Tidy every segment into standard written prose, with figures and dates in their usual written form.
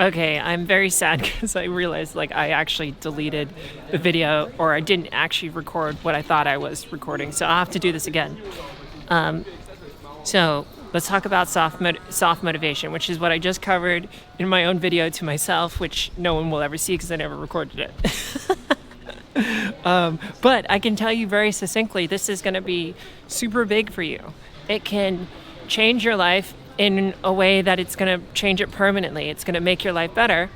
Okay, I'm very sad because I realized I actually deleted the video or I didn't actually record what I thought I was recording. So I'll have to do this again. Um, so let's talk about soft motivation, which is what I just covered in my own video to myself, which no one will ever see because I never recorded it. But I can tell you very succinctly, this is going to be super big for you. It can change your life in a way that it's going to change it permanently. It's going to make your life better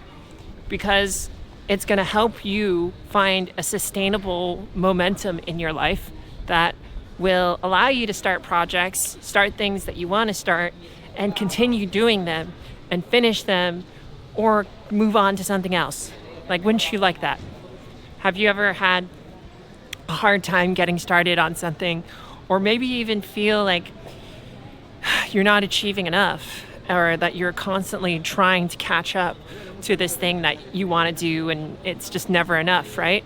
because it's going to help you find a sustainable momentum in your life that will allow you to start projects, start things that you want to start, and continue doing them and finish them or move on to something else. Wouldn't you like that? Have you ever had a hard time getting started on something, or maybe even feel like you're not achieving enough, or that you're constantly trying to catch up to this thing that you want to do and it's just never enough, right?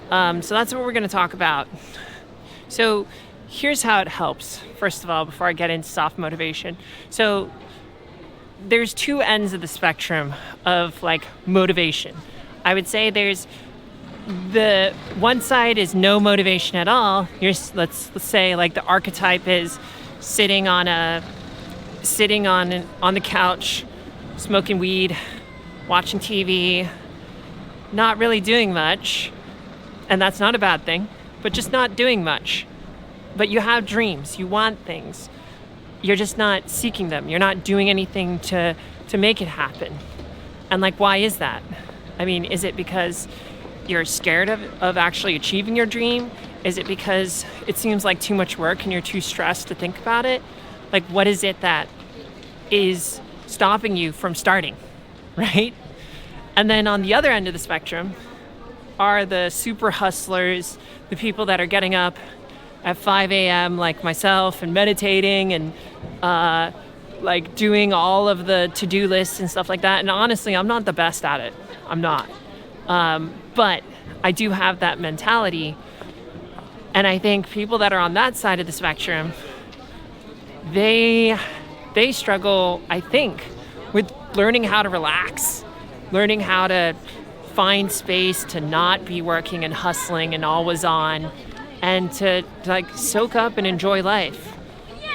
So that's what we're going to talk about. So here's how it helps, first of all, before I get into soft motivation. So there's two ends of the spectrum of motivation. I would say there's the one side is no motivation at all. Let's say the archetype is sitting on the couch, smoking weed, watching TV, not really doing much, and that's not a bad thing, but just not doing much. But you have dreams, you want things. You're just not seeking them. You're not doing anything to make it happen. And why is that? I mean, is it because you're scared of actually achieving your dream? Is it because it seems like too much work and you're too stressed to think about it? What is it that is stopping you from starting, right? And then on the other end of the spectrum are the super hustlers, the people that are getting up at 5 a.m. like myself and meditating and doing all of the to-do lists and stuff like that. And honestly, I'm not the best at it. I'm not. But I do have that mentality. And I think people that are on that side of the spectrum, they struggle, I think, with learning how to relax, learning how to find space to not be working and hustling and always on, and to soak up and enjoy life.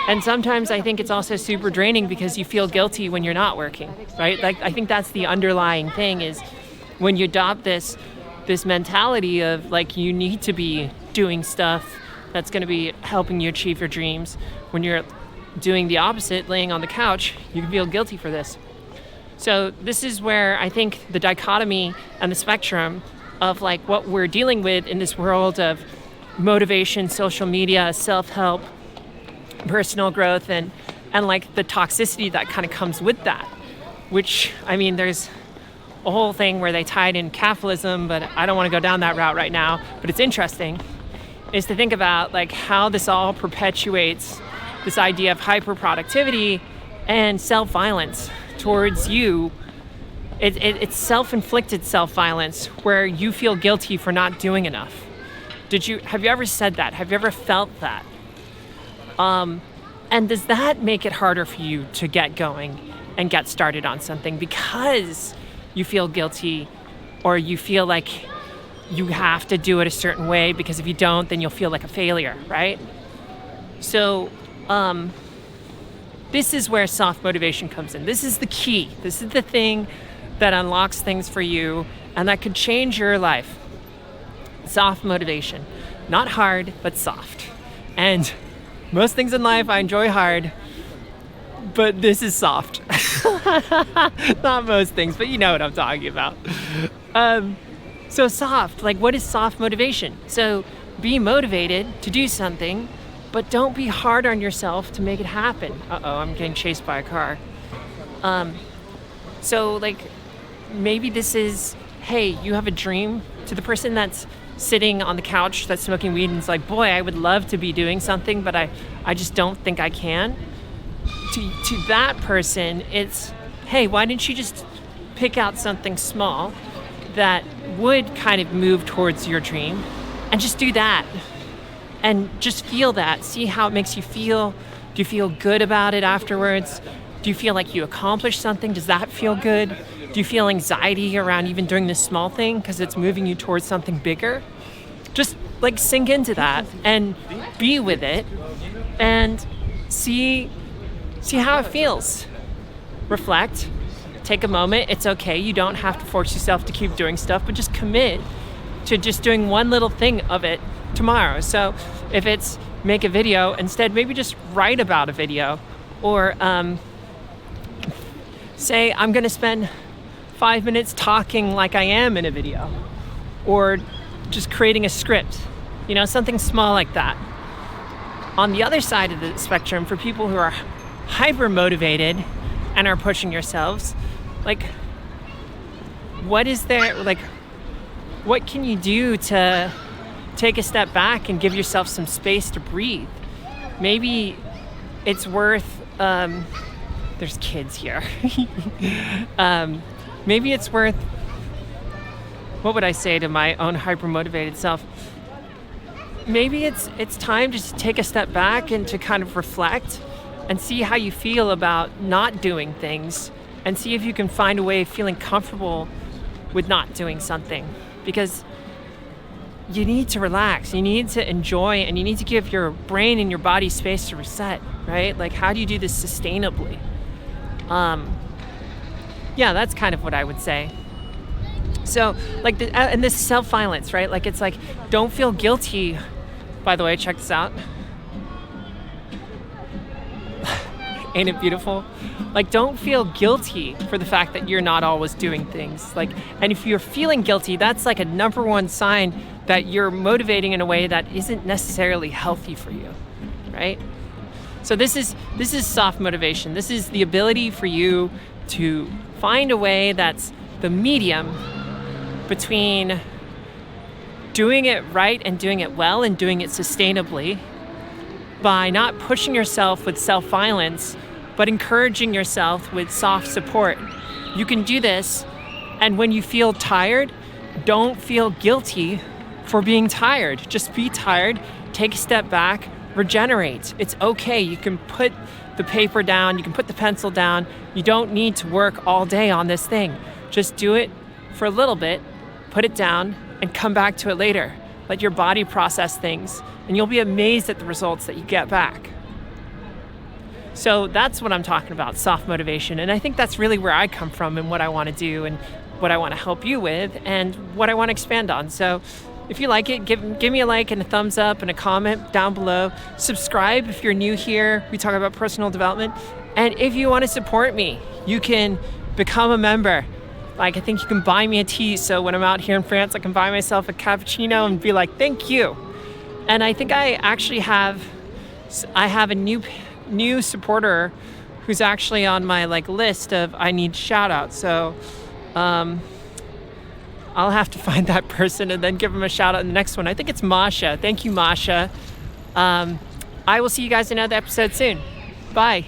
And sometimes I think it's also super draining because you feel guilty when you're not working, right? I think that's the underlying thing is when you adopt this mentality of you need to be doing stuff that's going to be helping you achieve your dreams. When you're doing the opposite, laying on the couch, you can feel guilty for this. So this is where I think the dichotomy and the spectrum of what we're dealing with in this world of motivation, social media, self-help, personal growth, and the toxicity that kind of comes with that, which, I mean, there's a whole thing where they tied in capitalism, but I don't want to go down that route right now, but it's interesting, is to think about how this all perpetuates this idea of hyper-productivity and self-violence towards you. It's self-inflicted self-violence where you feel guilty for not doing enough. Have you ever said that? Have you ever felt that? And does that make it harder for you to get going and get started on something because you feel guilty, or you feel like you have to do it a certain way because if you don't, then you'll feel like a failure, right? So this is where soft motivation comes in. This is the key. This is the thing that unlocks things for you and that could change your life. Soft motivation. Not hard, but soft. And most things in life I enjoy hard, but this is soft. Not most things, but you know what I'm talking about. So soft, what is soft motivation? So be motivated to do something, but don't be hard on yourself to make it happen. Uh-oh, I'm getting chased by a car. So maybe this is, hey, you have a dream. To the person that's sitting on the couch that's smoking weed and it's boy, I would love to be doing something, but I just don't think I can. To that person, it's, hey, why didn't you just pick out something small that would kind of move towards your dream and just do that and just feel that, see how it makes you feel. Do you feel good about it afterwards? Do you feel like you accomplished something? Does that feel good? Do you feel anxiety around even doing this small thing because it's moving you towards something bigger? Just like sink into that and be with it and see how it feels. Reflect, take a moment. It's okay. You don't have to force yourself to keep doing stuff, but just commit to just doing one little thing of it tomorrow. So if it's make a video, instead maybe just write about a video, or say I'm going to spend 5 minutes talking like I am in a video, or just creating a script, something small like that. On the other side of the spectrum, for people who are hyper motivated and are pushing yourselves, like, what can you do to take a step back and give yourself some space to breathe? Maybe it's worth, there's kids here. Maybe it's worth, what would I say to my own hyper-motivated self? Maybe it's time to just take a step back and to kind of reflect and see how you feel about not doing things, and see if you can find a way of feeling comfortable with not doing something. Because you need to relax, you need to enjoy, and you need to give your brain and your body space to reset, right? Like, how do you do this sustainably? Yeah, that's kind of what I would say. So, like, and this self-violence, right? Like, it's like, don't feel guilty. By the way, check this out. Ain't it beautiful? Like, don't feel guilty for the fact that you're not always doing things. Like, and if you're feeling guilty, that's like a number one sign that you're motivating in a way that isn't necessarily healthy for you, right? So this is soft motivation. This is the ability for you to find a way that's the medium between doing it right and doing it well and doing it sustainably, by not pushing yourself with self-violence, but encouraging yourself with soft support. You can do this, and when you feel tired, don't feel guilty for being tired. Just be tired, take a step back, regenerate. It's okay. You can put the paper down, you can put the pencil down. You don't need to work all day on this thing. Just do it for a little bit, put it down, and come back to it later. Let your body process things, and you'll be amazed at the results that you get back. So that's what I'm talking about, soft motivation. And I think that's really where I come from and what I want to do and what I want to help you with and what I want to expand on. So if you like it, give me a like and a thumbs up and a comment down below. Subscribe if you're new here. We talk about personal development. And if you want to support me, you can become a member. Like, I think you can buy me a tea, so when I'm out here in France, I can buy myself a cappuccino and be like, thank you. And I think I actually have a new supporter who's actually on my list of I need shout outs. So I'll have to find that person and then give them a shout out in the next one. I think it's Masha. Thank you, Masha. I will see you guys in another episode soon. Bye.